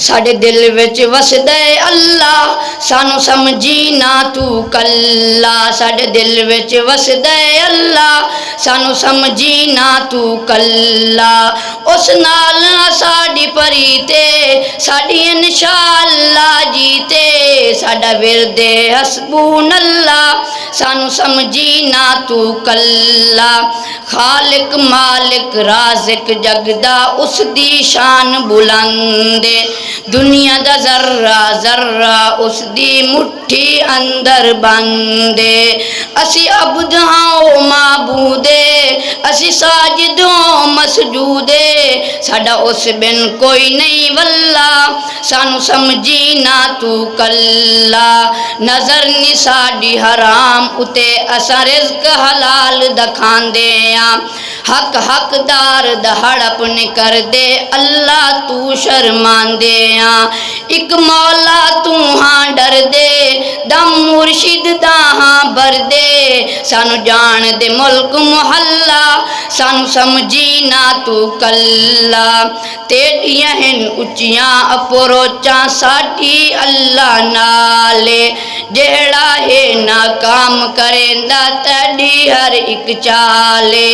साडे दिल विच वसदा है अल्लाह, सानू समझी ना तू कल्ला। साडे दिल विच वसदा है अल्लाह, सानू समझी ना तू कल्ला। उस नाल साडी परीते, साडी इंशाअल्लाह जीते। साडा विरदे हस्बुनल्लाह, सानू समझी ना तू कल्ला। खालिक मालिक राज़िक जगदा उस दी शान बुलंदे। दुनिया दा जर्रा जर्रा उस दी मुट्ठी अंदर बंदे। असी अब्द हां ओ माबूदे, असी साजिद हां मसजूदे। साडा उस बिन कोई नहीं वल्ला, सानू समझी ना तू कल्ला। नजर नी साडी हराम उते, असा रिज़्क हलाल दा खांदे आ। हक हकदार दा हड़प नहीं कर दे अल्लाह, तू शर्मांदे आ। इक मौला तू हाँ डर दे, दम मुर्शिद दा हाँ भर दे। सानू जान दे मुल्क मुहल्ला, सानू समझी ना तू कल्ला। तेडियां हिन उच्चियां अप्रोचां साडी अल्लाह नाले। जेड़ा है नाकाम करेंदा तेडी हर एक चाले।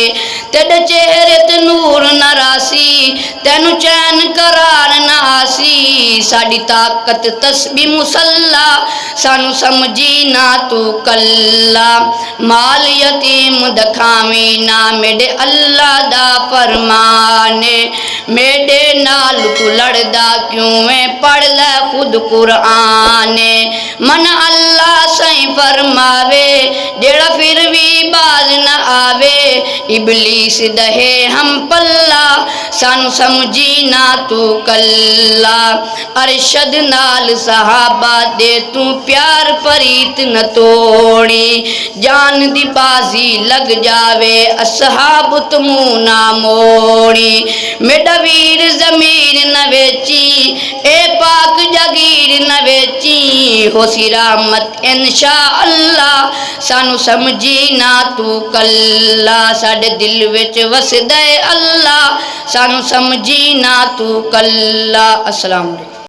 तेरे चेहरे ते नूर नरासी, तेनू चैन करार ना आसी। साडी ताकत तस्बी मुसल्ला, सानू समझी ना तू कल्ला। माल यतीम दखावी ना मेरे अल्लाह दा फरमाने। मेरे नाल तू लड़दा क्यों है, पढ़ ले खुद कुराने। मन अल्लाह सही फरमावे, जेड़ा फिर भी बाज न आवे। इबलीस दहे हम पल्ला, सानू समझी ना तू कल्ला। अरशद नाल सहाबा दे तू प्यार परीत न तोड़ी। जान दी बाजी लग जावे असहाब तमू ना मोड़ी। मेरा वीर जमीर न वेची, ए पाक जागीर न वेची। हो सी रहमत इंशा अल्लाह, सानू समझी ना तू कल्ला। साडे दिल विच वसदा है अल्लाह, सानू समझी ना तू कल्ला। अस्सलाम वालेकुम।